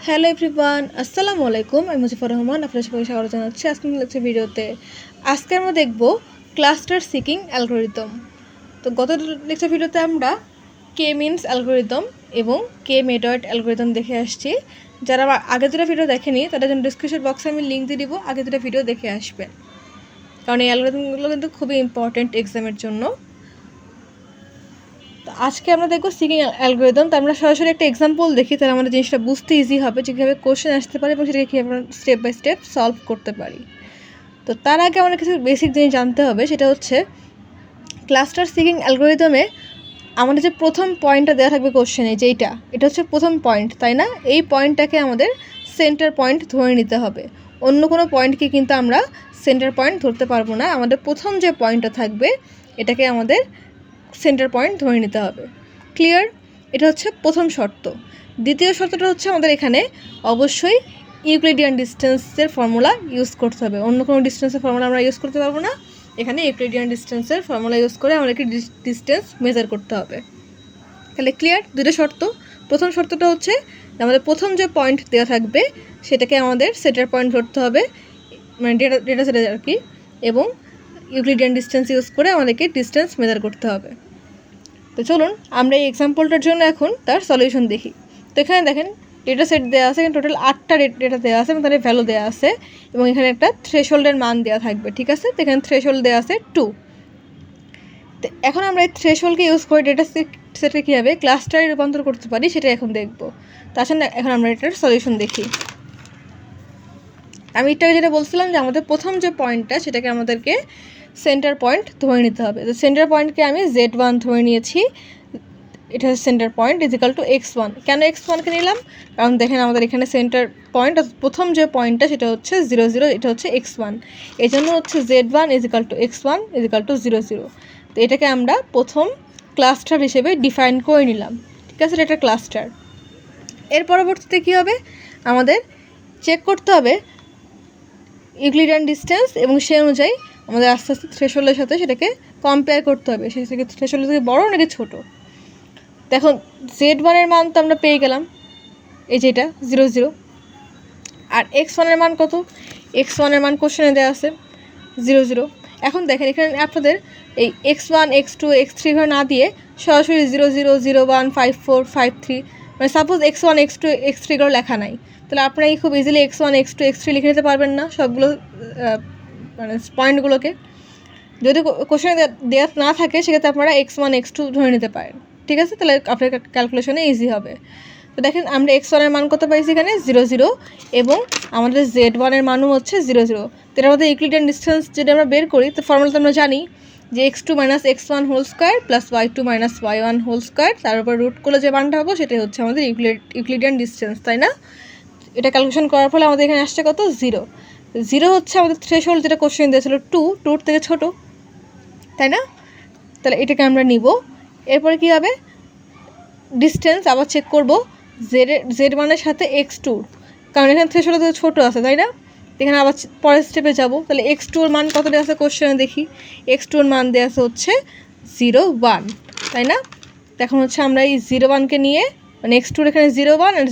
Hello everyone, আসসালামু আলাইকুম। আমি মুজিবুর রহমান, আপনাদের সবাইকে স্বাগত জানাচ্ছি আজকের লেকচার ভিডিওতে। আজকে আমরা দেখব ক্লাস্টার সিকিং অ্যালগরিদম। তো গত লেকচার ভিডিওতে আমরা কে মিনস অ্যালগরিদম এবং কে মেথড অ্যালগরিদম দেখে আসছি। যারা আগে দুটো ভিডিও দেখেনি তাদের জন্য ডিসক্রিপশন বক্সে আমি লিঙ্ক দিয়ে দিব, আগে দুটো ভিডিও দেখে আসবেন, কারণ এই অ্যালগরিদমগুলো কিন্তু খুবই ইম্পর্টেন্ট এক্সামের জন্য। তো আজকে আমরা দেখব সিকিং অ্যালগরিদম। তো আমরা সরাসরি একটা এক্সাম্পল দেখি, তাহলে আমাদের জিনিসটা বুঝতে ইজি হবে যে কীভাবে কোশ্চেন আসতে পারে এবং সেটাকে কীভাবে স্টেপ বাই স্টেপ সলভ করতে পারি। তো তার আগে আমাদের কিছু বেসিক জিনিস জানতে হবে, সেটা হচ্ছে ক্লাস্টার সিকিং অ্যালগরিদমে আমাদের যে প্রথম পয়েন্টটা দেওয়া থাকবে কোশ্চেনে, যেইটা এটা হচ্ছে প্রথম পয়েন্ট, তাই না? এই পয়েন্টটাকে আমাদের সেন্টার পয়েন্ট ধরে নিতে হবে। অন্য কোনো পয়েন্টকে কিন্তু আমরা সেন্টার পয়েন্ট ধরতে পারবো না। আমাদের প্রথম যে পয়েন্টটা থাকবে এটাকে আমাদের সেন্টার পয়েন্ট ধরে নিতে হবে। ক্লিয়ার? এটা হচ্ছে প্রথম শর্ত। দ্বিতীয় শর্তটা হচ্ছে আমাদের এখানে অবশ্যই ইউক্লিডিয়ান ডিস্টেন্সের ফর্মুলা ইউজ করতে হবে। অন্য কোনো ডিস্টেন্সের ফর্মুলা আমরা ইউজ করতে পারবো না। এখানে ইউক্লিডিয়ান ডিস্টেন্সের ফর্মুলা ইউজ করে আমাদেরকে ডিস্টেন্স মেজার করতে হবে। তাহলে ক্লিয়ার? দুটো শর্ত। প্রথম শর্তটা হচ্ছে আমাদের প্রথম যে পয়েন্ট দেওয়া থাকবে সেটাকে আমাদের সেন্টার পয়েন্ট ধরতে হবে, মানে ডেটা সেটে আর কি, এবং ইউক্লিডিয়ান ডিস্টেন্স ইউজ করে আমাদেরকে ডিস্টেন্স মেজার করতে হবে। তো চলুন আমরা এই এক্সাম্পলটার জন্য এখন তার সলিউশন দেখি। তো এখানে দেখেন ডেটা সেট দেওয়া আছে, টোটাল 8টা ডেটা দেওয়া আছে এবং তাদের ভ্যালু দেওয়া আছে, এবং এখানে একটা থ্রেশহোল্ডের মান দেওয়া থাকবে। ঠিক আছে? তো এখানে থ্রেশহোল্ড দেওয়া আছে 2। তো এখন আমরা এই থ্রেশহোল্ডকে ইউজ করে ডেটা সেটকে কীভাবে ক্লাস্টারে রূপান্তর করতে পারি সেটা এখন দেখব। তাছাড়া এখন আমরা এটার সলিউশন দেখি। আমি একটু যেটা বলছিলাম যে আমাদের প্রথম যে পয়েন্টটা সেটাকে আমাদেরকে সেন্টার পয়েন্ট ধরে নিতে হবে। তো সেন্টার পয়েন্টকে আমি Z1 ধরে নিয়েছি, এটা হচ্ছে centre point is equal two x1। কেন x1কে নিলাম? কারণ দেখেন আমাদের এখানে সেন্টার পয়েন্ট প্রথম যে পয়েন্টটা সেটা হচ্ছে 0 0, এটা হচ্ছে x1, এই জন্য হচ্ছে Z1 is equal two x1 is equal two 0 0। তো এটাকে আমরা প্রথম ক্লাস্টার হিসেবে ডিফাইন করে নিলাম। ঠিক আছে? এটা ক্লাস্টার। এর পরবর্তীতে কী হবে? আমাদের চেক করতে হবে ইউক্লিডিয়ান ডিস্টেন্স, এবং সেই অনুযায়ী আমাদের আস্তে আস্তে থ্রেশহোল্ডের সাথে সেটাকে কম্পেয়ার করতে হবে, সেটাকে থ্রেশহোল্ড থেকে বড় নাকি ছোটো। দেখুন Z1-এর মান তো আমরা পেয়ে গেলাম, এই যেটা 0 0, আর x1-এর মান কত? x1-এর মান কোশ্চেনে দেওয়া আছে 0 0। এখন দেখেন এখানে আপনাদের এই x1 x2 x3 ঘর না দিয়ে সরাসরি 0 0 0 1 5 4 5 3, মানে সাপোজ x1 x2 x3 ঘর লেখা নাই, তাহলে আপনারা খুব ইজিলি x1 x2 x3 লিখে নিতে পারবেন না সবগুলো মানে পয়েন্টগুলোকে। যদি কোশ্চেনে দেওয়া না থাকে সেক্ষেত্রে আপনারা x1 x2 ধরে নিতে পারেন। ঠিক আছে? তাহলে আপনার ক্যালকুলেশনে ইজি হবে। তো দেখেন আমরা x1-এর মান কত পাইছি এখানে 0 0, এবং আমাদের Z1-এর মানও হচ্ছে 0 0। তো এর মধ্যে ইউক্লিডিয়ান ডিস্টেন্স যদি আমরা বের করি, তো ফর্মুলা তো আমরা জানি যে x2 minus x1 whole square plus y2 minus y1 whole square, তার উপর রুট করলে যে মানটা হবে সেটাই হচ্ছে আমাদের ইউক্লিডিয়ান ডিস্টেন্স, তাই না? এটা ক্যালকুলেশন করার ফলে আমাদের এখানে আসছে কত? 0 0 হচ্ছে আমাদের থ্রেশহোল্ড, যেটা কোশ্চেন দিয়েছিল 2 থেকে ছোটো, তাই না? তাহলে এটাকে আমরা নিব। এরপরে কী হবে? ডিস্টেন্স আবার চেক করব Z1-এর সাথে x2, কারণ এখানে থ্রেশহোল্ড তো ছোটো আছে, তাই না? এখানে আবার পরের স্টেপে যাব। তাহলে x2-এর মান কত দেওয়া আছে কোশ্চেনে দেখি। x2-এর মান দেওয়া আছে হচ্ছে 0 1, তাই না? এখন হচ্ছে আমরা এই 0 1কে নিয়ে, মানে x2-এর এখানে 0 1 আর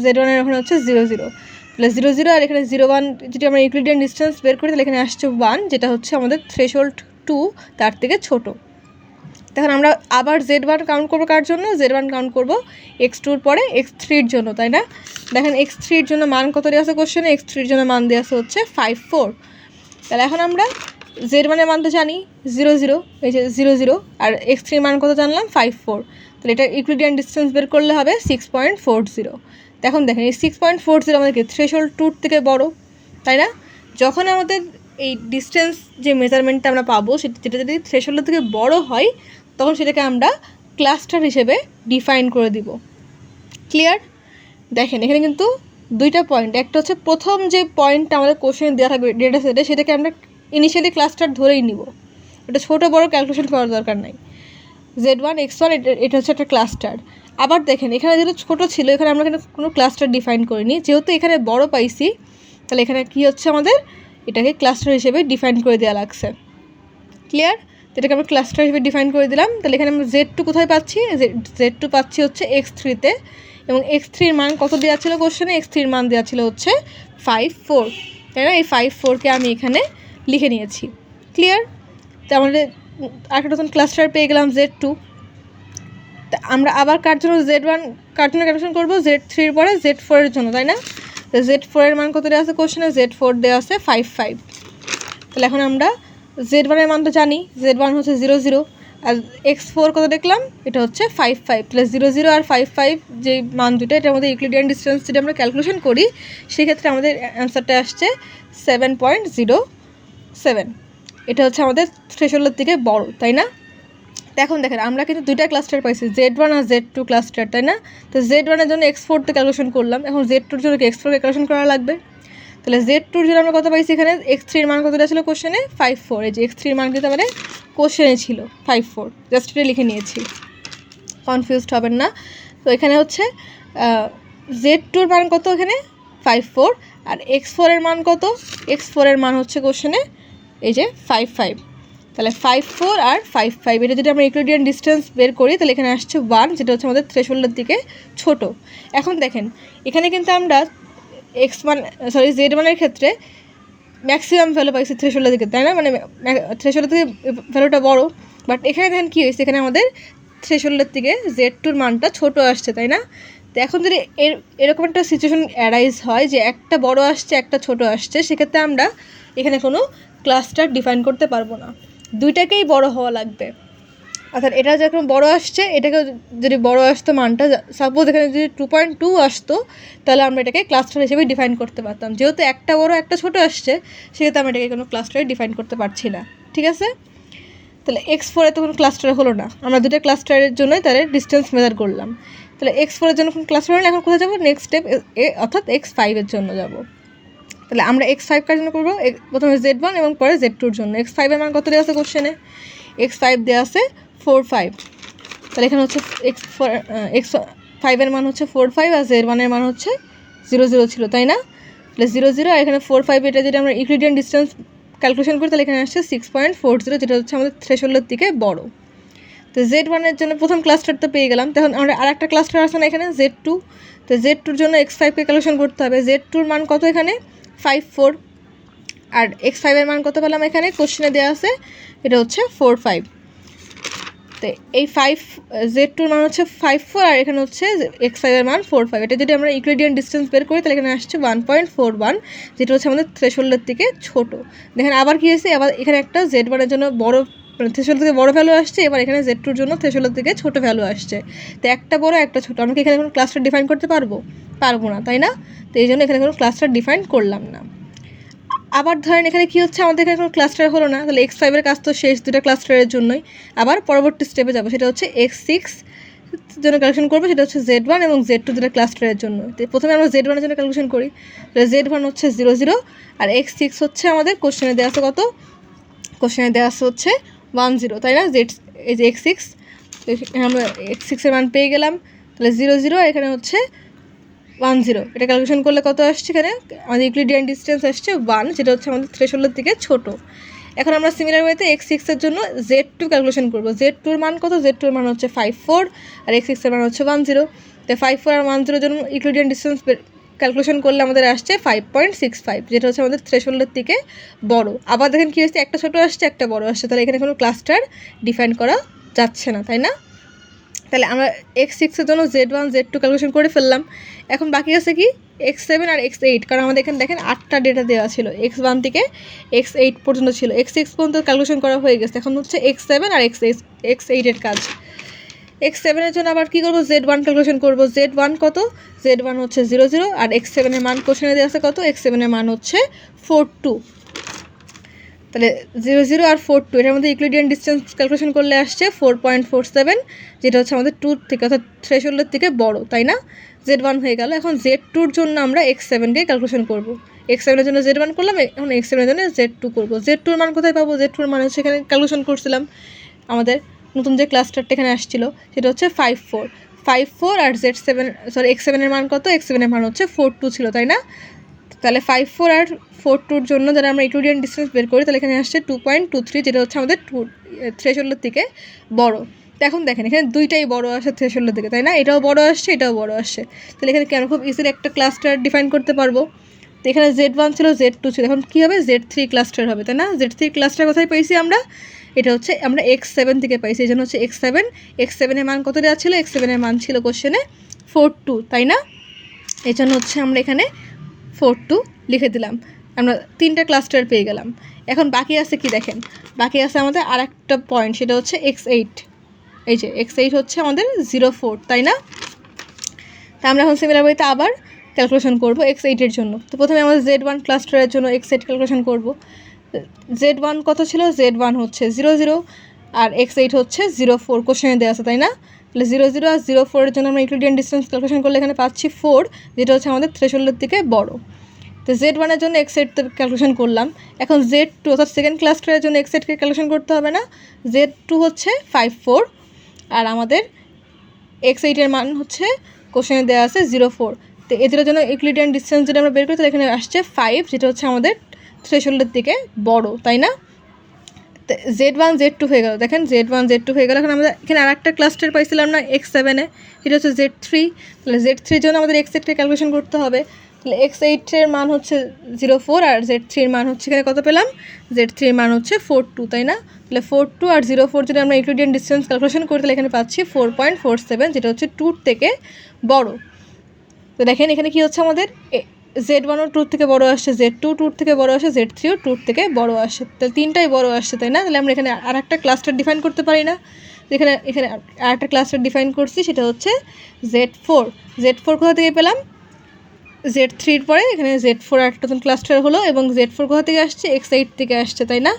Z1-এর ওখানে হচ্ছে 0 0, তাহলে 0 0 আর এখানে 0 1 যদি আমরা ইউক্লিডিয়ান ডিস্টেন্স বের করি তাহলে এখানে আসছে 1, যেটা হচ্ছে আমাদের থ্রেশহোল্ড 2 তার থেকে ছোটো। তখন আমরা আবার Z1 কাউন্ট করবো কার জন্য? Z1 কাউন্ট করবো x2-র পরে x3-র জন্য, তাই না? দেখেন x3-র জন্য মান কত দেওয়া আছে কোশ্চেনে? x3-র জন্য মান দেওয়া আছে হচ্ছে 5 4। তাহলে এখন আমরা Z1-এর মান তো জানি 0 0, এই যে 0 0, আর x3-র মান কত জানলাম? 5 4। তাহলে এটা ইউক্লিডিয়ান ডিস্টেন্স বের করলে হবে 6.40। এখন দেখেন এই 6.40 আমাদেরকে থ্রেশহোল্ড 2 থেকে বড়, তাই না? যখন আমাদের এই ডিস্টেন্স যে মেজারমেন্টটা আমরা পাবো সেটা যদি থ্রেশহোল্ডের থেকে বড় হয় তখন সেটাকে আমরা ক্লাস্টার হিসেবে ডিফাইন করে দিব। ক্লিয়ার? দেখেন এখানে কিন্তু দুইটা পয়েন্ট, একটা হচ্ছে প্রথম যে পয়েন্টটা আমাদের কোশ্চেনে দেওয়া থাকবে ডেটা সেটে সেটাকে আমরা ইনিশিয়ালি ক্লাস্টার ধরেই নিব, এটা ছোটো বড় ক্যালকুলেশন করার দরকার নাই। Z1 x1 এটা হচ্ছে একটা ক্লাস্টার। আবার দেখেন এখানে যেহেতু ছোটো ছিল এখানে আমরা এখানে কোনো ক্লাস্টার ডিফাইন করিনি, যেহেতু এখানে বড় পাইছি তাহলে এখানে কী হচ্ছে আমাদের এটাকে ক্লাস্টার হিসেবে ডিফাইন করে দেওয়া লাগছে। ক্লিয়ার? এটাকে আমরা ক্লাস্টার হিসেবে ডিফাইন করে দিলাম। তাহলে এখানে আমরা Z2 কোথায় পাচ্ছি? Z2 পাচ্ছি হচ্ছে x3-তে, এবং x3 মান কত দেওয়া ছিল কোশ্চেনে, x3 মান দেওয়া ছিল হচ্ছে 5 4, তাই না? এই 5 4কে আমি এখানে লিখে নিয়েছি। ক্লিয়ার? তো আমাদের আরেকটা নতুন ক্লাস্টার পেয়ে গেলাম Z2। তা আমরা আবার কার জন্য Z1 কার জন্য ক্যালকুলেশন করবো, Z3 পরে Z4 এর জন্য, তাই না? তো Z4 এর মান কত দেওয়া আছে কোশ্চেনে, Z4 দেওয়া আছে 5 5। তাহলে এখন আমরা Z1 এর মানটা জানি, Z1 হচ্ছে 0 0, আর x4 কত দেখলাম, এটা হচ্ছে 5 5। তাহলে 0 0 আর 5 5 যে মান দুটো, এটার মধ্যে ইউক্লিডিয়ান ডিস্টেন্স যদি আমরা ক্যালকুলেশন করি, সেক্ষেত্রে আমাদের অ্যান্সারটা আসছে 7.07। এটা হচ্ছে আমাদের থ্রেশহোল্ডের থেকে বড়, তাই না? তো এখন দেখেন আমরা কিন্তু দুইটা ক্লাস্টার পাইছি, Z1 আর Z2 ক্লাস্টার, তাই না? তো Z1 এর জন্য x4 তে ক্যালকুলেশন করলাম, এখন Z2 এর জন্য x4 কে ক্যালকুলেশন করা লাগবে। তাহলে Z2 এর জন্য আমরা কত পাইছি, এখানে x3 এর মান কতটা ছিল কোশ্চেনে, 5 4। এই যে x3 এর মান কিন্তু আমাদের কোশ্চেনে ছিল 5 4, জাস্ট এটা লিখে নিয়েছি, কনফিউজড হবেন না। তো এখানে হচ্ছে Z2 এর মান কত, এখানে 5 4, আর x4 এর মান কত, x4 এর মান হচ্ছে কোশ্চেনে এই যে 5 5। তাহলে 5 4 আর 5 5, এটা যদি আমরা ইউক্লিডিয়ান ডিস্টেন্স বের করি, তাহলে এখানে আসছে 1, যেটা হচ্ছে আমাদের থ্রেশহোল্ডের দিকে ছোট। এখন দেখেন এখানে কিন্তু আমরা Z1 এর ক্ষেত্রে ম্যাক্সিমাম ভ্যালু পাইছি থ্রেশহোল্ডের দিকে, তাই না? মানে থ্রেশহোল্ডের থেকে ভ্যালুটা বড়, বাট এখানে দেখেন কী হয়েছে, এখানে আমাদের থ্রেশহোল্ডের থেকে Z2 মানটা ছোট আসছে, তাই না? তো এখন যদি এরকম একটা সিচুয়েশন অ্যারাইজ হয় যে একটা বড় আসছে একটা ছোট আসছে, সেক্ষেত্রে আমরা এখানে কোনো ক্লাস্টার ডিফাইন করতে পারবো না, দুইটাকেই বড় হওয়া লাগবে। অর্থাৎ এটা যখন বড় আসছে, এটাকে যদি বড় আসতো মানটা, সাপোজ এখানে যদি 2.2 আসতো, তাহলে আমরা এটাকে ক্লাস্টার হিসেবে ডিফাইন করতে পারতাম। যেহেতু একটা বড় একটা ছোট আসছে, সেক্ষেত্রে আমরা এটাকে কোনো ক্লাস্টারে ডিফাইন করতে পারছি না, ঠিক আছে? তাহলে x4 তো কোনো ক্লাস্টার হলো না, আমরা দুটো ক্লাস্টারের জন্যই তাদের ডিস্টেন্স মেজার করলাম। তাহলে x4 এর জন্য কোনো ক্লাস্টার হলো না, এখন কোথায় যাবো, নেক্সট স্টেপ অর্থাৎ x5 এর জন্য যাব। তাহলে আমরা x5 কার জন্য করবো, প্রথমে Z1 এবং পরে Z2 এর জন্য। x5 এর মান কত দেওয়া আছে কোশ্চেনে, x5 দেওয়া আছে 4 5। তাহলে এখানে হচ্ছে x5 এর মান হচ্ছে 4 5, আর Z1 এর মান হচ্ছে 0 0 ছিল, তাই না? তাহলে 0 0 আর এখানে 4 5, এটা যদি আমরা ইউক্লিডিয়ান ডিস্টেন্স ক্যালকুলেশন করি, তাহলে এখানে আসছে 6.40, যেটা হচ্ছে আমাদের থ্রেশহোল্ডের দিকে বড়। তো Z1 এর জন্য প্রথম ক্লাস্টার তো পেয়ে গেলাম, তখন আমরা আরেকটা ক্লাস্টার আছে না এখানে Z2। তো Z2 এর জন্য x5কে ক্যালকুলেশন করতে হবে। Z2 এর মান কত, এখানে 5 4, আর x5 এর মান কত পেলাম, এখানে কোশ্চেনে দেওয়া আছে এটা হচ্ছে 4 5। তো এই Z2 এর মান হচ্ছে 5 4, আর এখানে হচ্ছে x5 এর মান 4 5। এটা যদি আমরা ইউক্লিডিয়ান ডিস্টেন্স বের করি, তাহলে এখানে আসছে 1.41, যেটা হচ্ছে আমাদের থ্রেশহোল্ডের থেকে ছোট। দেখেন আবার কী হয়েছে, আবার এখানে একটা Z1 এর জন্য বড়, মানে থ্রেশহোল্ড থেকে বড় ভ্যালু আসছে, এবার এখানে Z2 এর জন্য থ্রেশহোল্ডের থেকে ছোট ভ্যালু আসছে। তো একটা বড় একটা ছোট, আমরা কি এখানে কোনো ক্লাস্টার ডিফাইন করতে পারবো না, তাই না? তো এই জন্য এখানে কোনো ক্লাস্টার ডিফাইন করলাম না। আবার ধরেন এখানে কী হচ্ছে, আমাদের এখানে কোনো ক্লাস্টার হলো না, তাহলে x5 এর কাজ তো শেষ দুটো ক্লাস্টারের জন্যই। আবার পরবর্তী স্টেপে যাবো, সেটা হচ্ছে x6 জন্য ক্যালকুলেশন করবো, সেটা হচ্ছে Z1 এবং Z2 দুটো ক্লাস্টারের জন্য। তো প্রথমে আমরা Z1 এর জন্য ক্যালকুলেশন করি, তাহলে Z1 হচ্ছে 0 0, আর x6 হচ্ছে আমাদের কোশ্চেনে দেওয়া আছে কত, কোশ্চেনে দেওয়া আছে হচ্ছে 1 0, তাই না? এই যে x6, আমরা x6 এর মান পেয়ে গেলাম। তাহলে 0 0, এখানে হচ্ছে 1 0, এটা ক্যালকুলেশন করলে কত আসছে, এখানে আমাদের ইউক্লিডিয়ান ডিস্টেন্স আসছে 1, যেটা হচ্ছে আমাদের থ্রেশহোল্ডের দিকে ছোট। এখন আমরা সিমিলার ওয়েতে x6 এর জন্য Z2 ক্যালকুলেশন করবো। Z2 এর মান কত, Z2 এর মান হচ্ছে 5 4, আর x6 এর মান হচ্ছে 1 0। তো 5 4 আর 1 0 জন্য ইউক্লিডিয়ান ডিস্টেন্স ক্যালকুলেশন করলে আমাদের আসছে 5.65, যেটা হচ্ছে আমাদের থ্রেশহোল্ডের থেকে বড়। আবার দেখেন কী হচ্ছে, একটা ছোট আসছে একটা বড় আসছে, তাহলে এখানে কোনো ক্লাস্টার ডিফাইন করা যাচ্ছে না, তাই না? তাহলে আমরা x6 এর জন্য Z1 Z2 ক্যালকুলেশন করে ফেললাম। এখন বাকি আছে কি, x7 আর x8, কারণ আমাদের এখানে দেখেন 8টা ডেটা দেওয়া ছিল, x1 থেকে x8 পর্যন্ত ছিল, x6 পর্যন্ত ক্যালকুলেশন করা হয়ে গেছে। এখন হচ্ছে x7 আর x8 এর কাজ। x7 এর জন্য আবার কী করবো, Z1 ক্যালকুলেশন করবো। Z1 কত, Z1 হচ্ছে 0 0, আর x7 এর মান কোশ্চেনে দেওয়া আছে কত, x7 এর মান হচ্ছে 4 2। তাহলে 0 0 আর 4 2, এটার মধ্যে ইউক্লিডিয়ান ডিস্টেন্স ক্যালকুলেশন করলে আসছে 4.47, যেটা হচ্ছে আমাদের 2 থেকে অর্থাৎ থ্রেশহোল্ডের থেকে বড়, তাই না? Z1 হয়ে গেল। এখন Z2 এর জন্য আমরা x7কে ক্যালকুলেশন করবো। x7 এর জন্য Z1 করলাম, এখন x7 এর জন্য Z2 করবো। Z2 এর মান কোথায় পাবো, Z2 এর মান হচ্ছে এখানে ক্যালকুলেশন করছিলাম, আমাদের নতুন যে ক্লাস্টারটা এখানে আসছিল সেটা হচ্ছে 5 4, আর x7 এর মান কত, x7 এর মান হচ্ছে 4 2 ছিল, তাই না? তাহলে 5 4 আর 4 2 জন্য যারা আমরা ইউক্লিডিয়ান ডিস্টেন্স বের করি, তাহলে এখানে আসছে 2.23, যেটা হচ্ছে আমাদের থ্রেশহোল্ডের থেকে বড়। তো এখন দেখেন এখানে দুইটাই বড় আসে থ্রেশহোল্ডের দিকে, তাই না? এটাও বড় আসছে, এটাও বড় আসছে। তাহলে এখানে কেন খুব ইজিলি একটা ক্লাস্টার ডিফাইন করতে পারবো। তো এখানে Z1 ছিল, Z2 ছিল, এখন কী হবে, Z3 ক্লাস্টার হবে, তাই না? Z3 ক্লাস্টার কোথায় পাইছি আমরা? এটা হচ্ছে আমরা X7 থেকে পাইছি, এই জন্য হচ্ছে X7 এর মান কত দেওয়া ছিল? X7 এর মান ছিল কোশ্চেনে 4 2, তাই না? এই জন্য হচ্ছে আমরা এখানে 4 2 লিখে দিলাম, আমরা 3টা ক্লাস্টার পেয়ে গেলাম। এখন বাকি আছে কি দেখেন, বাকি আছে আমাদের আর একটা পয়েন্ট, সেটা হচ্ছে X8। এই যে X8 হচ্ছে আমাদের 0 4, তাই না? তা আমরা এখন সিমিলার ওয়েতে আবার ক্যালকুলেশন করব X8 এর জন্য। তো প্রথমে আমরা Z1 ক্লাস্টারের জন্য X8 ক্যালকুলেশন করব। Z1 কত ছিল? Z1 হচ্ছে 0 0 আর X8 হচ্ছে 0 4, কোশ্চেনে দেওয়া আছে, তাই না? তাহলে 0 0 আর 0 4 এর জন্য আমরা ইউক্লিডিয়ান ডিস্টেন্স ক্যালকুলেশন করলে এখানে পাচ্ছি 4, যেটা হচ্ছে আমাদের থ্রেশহোল্ডের থেকে বড়। তো Z1 এর জন্য X8 ক্যালকুলেশন করলাম। এখন Z2 অর্থাৎ সেকেন্ড ক্লাস্টারের জন্য X8কে ক্যালকুলেশন করতে হবে না? Z2 হচ্ছে 5 4 আর আমাদের X8 এর মান হচ্ছে কোশ্চেনে দেওয়া আছে 0 4। তো এদের জন্য ইউক্লিডিয়ান ডিস্টেন্স যদি আমরা বের করি তাহলে এখানে আসছে 5, যেটা হচ্ছে আমাদের থ্রেশহোল্ডের থেকে বড়, তাই না? তো Z1 Z2 হয়ে গেল, দেখেন Z1 Z2 হয়ে গেল। এখন আমরা এখানে আর একটা ক্লাস্টার পাইছিলাম না X7-এ, এটা হচ্ছে Z3। তাহলে Z3-র জন্য আমাদের X8কে ক্যালকুলেশন করতে হবে। তাহলে X8-এর মান হচ্ছে 0 4 আর Z3-র মান হচ্ছে এখানে কত পেলাম? Z3-র মান হচ্ছে 4 2, তাই না? তাহলে 4 2 আর 0 4 যদি আমরা ইউক্লিডিয়ান ডিস্টেন্স ক্যালকুলেশন করি তাহলে এখানে পাচ্ছি 4.47, যেটা হচ্ছে 2 থেকে বড়। তো দেখেন এখানে কি হচ্ছে, আমাদের Z1ও 2 থেকে বড় আসছে, Z2 2 থেকে বড় আসছে, Z3ও 2 থেকে বড় আসছে। তাহলে তিনটাই বড় আসছে, তাই না? তাহলে আমরা এখানে আর একটা ক্লাস্টার ডিফাইন করতে পারি না? এখানে এখানে আর একটা ক্লাস্টার ডিফাইন করছি, সেটা হচ্ছে Z4। Z4 কোথা থেকে পেলাম? Z3-র পরে এখানে Z4 একটা নতুন ক্লাস্টার হলো, এবং Z4 কোথা থেকে আসছে? X8 থেকে আসছে, তাই না?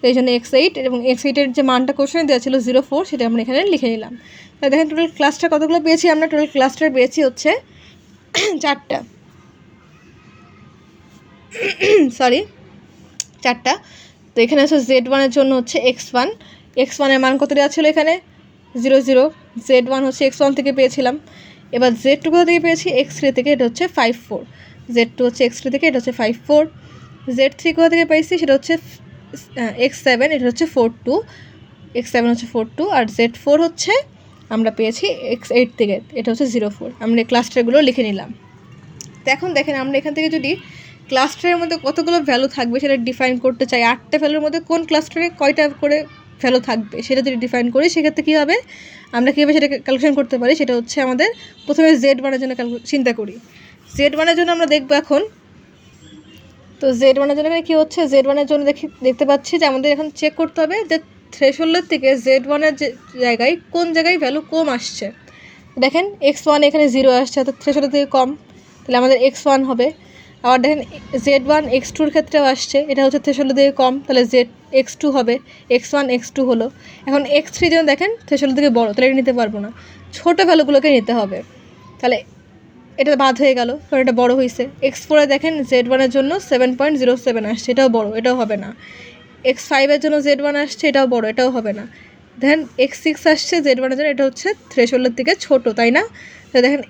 এই জন্য X8 এবং X8-এর যে মানটা কোশ্চেনে দেওয়া ছিল 0 4, সেটা আমরা এখানে লিখে নিলাম। তাহলে দেখেন টোটাল ক্লাস্টার কতগুলো পেয়েছি আমরা? টোটাল ক্লাস্টার পেয়েছি হচ্ছে 4টা, সরি 4টা। তো এখানে হচ্ছে Z1 এর জন্য হচ্ছে X1 এর মান কত দেওয়া ছিল? এখানে 0 0। Z1 হচ্ছে X1 থেকে পেয়েছিলাম। এবার Z2 কোথা থেকে পেয়েছি? X3 থেকে, এটা হচ্ছে 5 4। Z2 হচ্ছে X3 থেকে, এটা হচ্ছে 5 4। Z3 কোথা থেকে পাইছি? সেটা হচ্ছে X7, এটা হচ্ছে 4 2। X7 হচ্ছে 4 2 আর Z4 হচ্ছে আমরা পেয়েছি X8 থেকে, এটা হচ্ছে 0 4। আমরা এই ক্লাস্টারগুলো লিখে নিলাম। তো এখন দেখেন আমরা এখান থেকে যদি ক্লাস্টারের মধ্যে কতগুলো ভ্যালু থাকবে সেটা ডিফাইন করতে চাই, 8টা ভ্যালুর মধ্যে কোন ক্লাস্টারে কয়টা করে ভ্যালু থাকবে সেটা যদি ডিফাইন করি, সেক্ষেত্রে কী হবে, আমরা কীভাবে সেটা ক্যালকুলেশন করতে পারি, সেটা হচ্ছে আমাদের প্রথমে Z1-এর জন্য চিন্তা করি। Z1-এর জন্য আমরা দেখবো এখন। তো Z1-এর জন্য কী হচ্ছে, Z1-এর জন্য দেখতে পাচ্ছি যে আমাদের এখন চেক করতে হবে যে থ্রেশহোল্ডের থেকে Z1-এর যে জায়গায় কোন জায়গায় ভ্যালু কম আসছে। দেখেন X1 এখানে 0 আসছে, অর্থাৎ থ্রেশহোল্ডের থেকে কম, তাহলে আমাদের X1 হবে। আবার দেখেন Z1 X2-র ক্ষেত্রেও আসছে, এটা হচ্ছে থ্রেশহোল্ডের থেকে কম, তাহলে X2 হবে। X1 X2 হলো। এখন X3 যেন দেখেন থ্রেশহোল্ডের থেকে বড়, তাহলে এটা নিতে পারবো না, ছোটো ভ্যালুগুলোকে নিতে হবে। তাহলে এটা বাদ হয়ে গেল, কারণ এটা বড় হয়েছে। X4-এ দেখেন Z1-এর জন্য 7.07 আসছে, এটাও বড়, এটাও হবে না। X5-এর জন্য Z1 আসছে, এটাও বড়, এটাও হবে না। দেখেন X6 আসছে Z1-এর জন্য, এটা হচ্ছে থ্রেশহোল্ডের থেকে ছোট, তাই না? তো দেখেন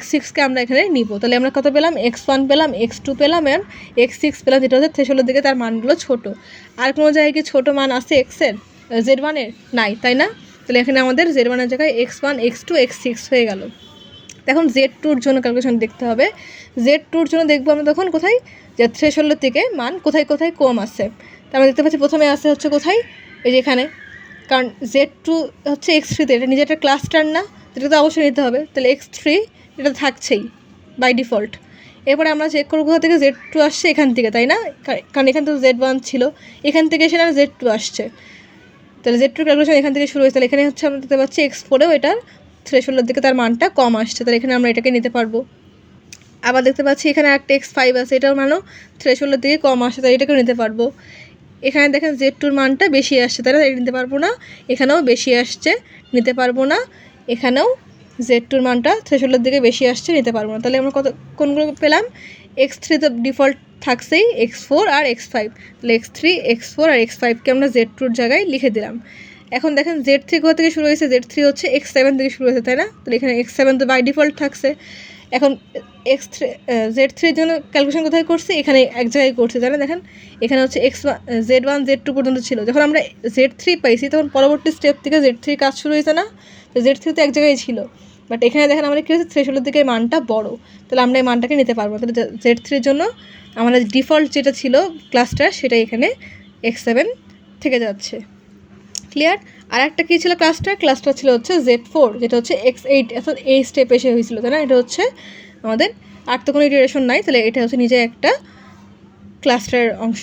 X6-কে আমরা এখানে নিব, তাহলে আমরা কত পেলাম? X1 পেলাম, X2 পেলাম, এবং X6 পেলাম, যেটা হচ্ছে থ্রেশহোল্ডের দিকে তার মানগুলো ছোট। আর কোনো জায়গায় কি ছোটো মান আছে X-এর, Z1-এর? নাই, তাই না? তাহলে এখানে আমাদের Z1-এর জায়গায় X1 X2 X6 হয়ে গেল। এখন Z2-র জন্য ক্যালকুলেশন দেখতে হবে। Z2-র জন্য দেখবো আমরা তখন কোথায়, যে থ্রেশহোল্ডের থেকে মান কোথায় কোথায় কম আসছে। তো আমরা দেখতে পাচ্ছি প্রথমে আসে হচ্ছে কোথায়, এই যে এখানে, কারণ Z2 হচ্ছে X3-তে, এটা নিজে একটা ক্লাস্টার না, যেটা তো অবশ্যই নিতে হবে। তাহলে X3 এটা থাকছেই বাই ডিফল্ট। এরপরে আমরা চেক করবো কোথা থেকে Z2 আসছে, এখান থেকে, তাই না? কারণ এখান থেকে Z1 ছিল, এখান থেকে এসে না Z2 আসছে, তাহলে Z2 ক্যালকুলেশন এখান থেকে শুরু হয়েছে। তাহলে এখানে হচ্ছে আমরা দেখতে পাচ্ছি X4-এও এটার থ্রেশহোল্ডের দিকে তার মানটা কম আসছে, তাহলে এখানে আমরা এটাকে নিতে পারবো। আবার দেখতে পাচ্ছি এখানে একটা X5 আছে, এটার মানও থ্রেশহোল্ডের দিকে কম আসছে, তাই এটাকেও নিতে পারবো। এখানে দেখেন Z2-র মানটা বেশি আসছে, তাই না? এটা নিতে পারবো না। এখানেও বেশি আসছে, নিতে পারবো না। এখানেও Z2-র মানটা থ্রেশহোল্ডের দিকে বেশি আসছে, নিতে পারবো না। তাহলে আমরা কোনগুলো পেলাম? X3 তো ডিফল্ট থাকছেই, X4 আর X5। তাহলে X3 X4 আর X5-কে আমরা Z2-র জায়গায় লিখে দিলাম। এখন দেখেন Z3 কোথা থেকে শুরু হয়েছে, Z3 হচ্ছে X7 থেকে শুরু হয়েছে, তাই না? তাহলে এখানে X7 তো বাই ডিফল্ট থাকছে। এখন Z3 এর জন্য ক্যালকুলেশন কোথায় করছি, এখানে এক জায়গায় করছি, জানেন দেখেন এখানে হচ্ছে Z1 Z2 পর্যন্ত ছিল। যখন আমরা Z3 পাইছি তখন পরবর্তী স্টেপ থেকে Z3 কাজ শুরু হয়েছে না, তো Z3 তো এক জায়গায় ছিল, বাট এখানে দেখেন আমাদের কী হচ্ছে থ্রেশহোল্ডের দিকে মানটা বড়, তাহলে আমরা এই মানটাকে নিতে পারবো। তাহলে Z3 এর জন্য আমাদের ডিফল্ট যেটা ছিল ক্লাসটা সেটা এখানে X7 থেকে যাচ্ছে। ক্লিয়ার? আর একটা কী ছিল ক্লাসটা ছিল হচ্ছে Z4, যেটা হচ্ছে X8, অর্থাৎ এই স্টেপ এসে হয়েছিল, তাই না? এটা হচ্ছে আমাদের আর তো কোনো ইটারেশন নাই, তাহলে এটা হচ্ছে নিজে একটা ক্লাস্টারের অংশ।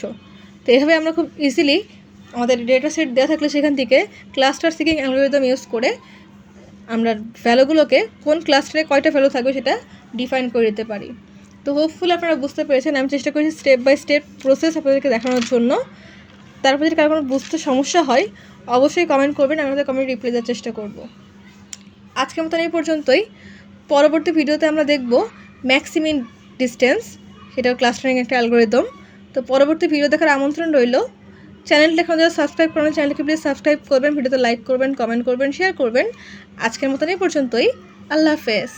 তো এভাবে আমরা খুব ইজিলি আমাদের ডেটা সেট দেওয়া থাকলে সেখান থেকে ক্লাস্টার সিকিং অ্যালগরিদম ইউজ করে আমরা ভ্যালুগুলোকে কোন ক্লাস্টারে কয়টা ভ্যালু থাকবে সেটা ডিফাইন করে দিতে পারি। তো হোপফুলি আপনারা বুঝতে পেরেছেন। আমি চেষ্টা করেছি স্টেপ বাই স্টেপ প্রসেস আপনাদেরকে দেখানোর জন্য। তারপর যদি কারো কোনো বুঝতে সমস্যা হয় অবশ্যই কমেন্ট করবেন, আমি আমাদের কমেন্ট রিপ্লাই দেওয়ার চেষ্টা করব। আজকের মতন এই পর্যন্তই। পরবর্তী ভিডিওতে আমরা দেখব ম্যাক্সিমিন ডিস্টেন্স, সেটাও ক্লাস্টারিং একটা অ্যালগরিদম। তো পরবর্তী ভিডিও দেখার আমন্ত্রণ রইল। চ্যানেলটা এখন যারা সাবস্ক্রাইব করেন চ্যানেলকে প্লিজ সাবস্ক্রাইব করবেন, ভিডিওতে লাইক করবেন, কমেন্ট করবেন, শেয়ার করবেন। আজকের মতন এই পর্যন্তই। আল্লাহ হাফেজ।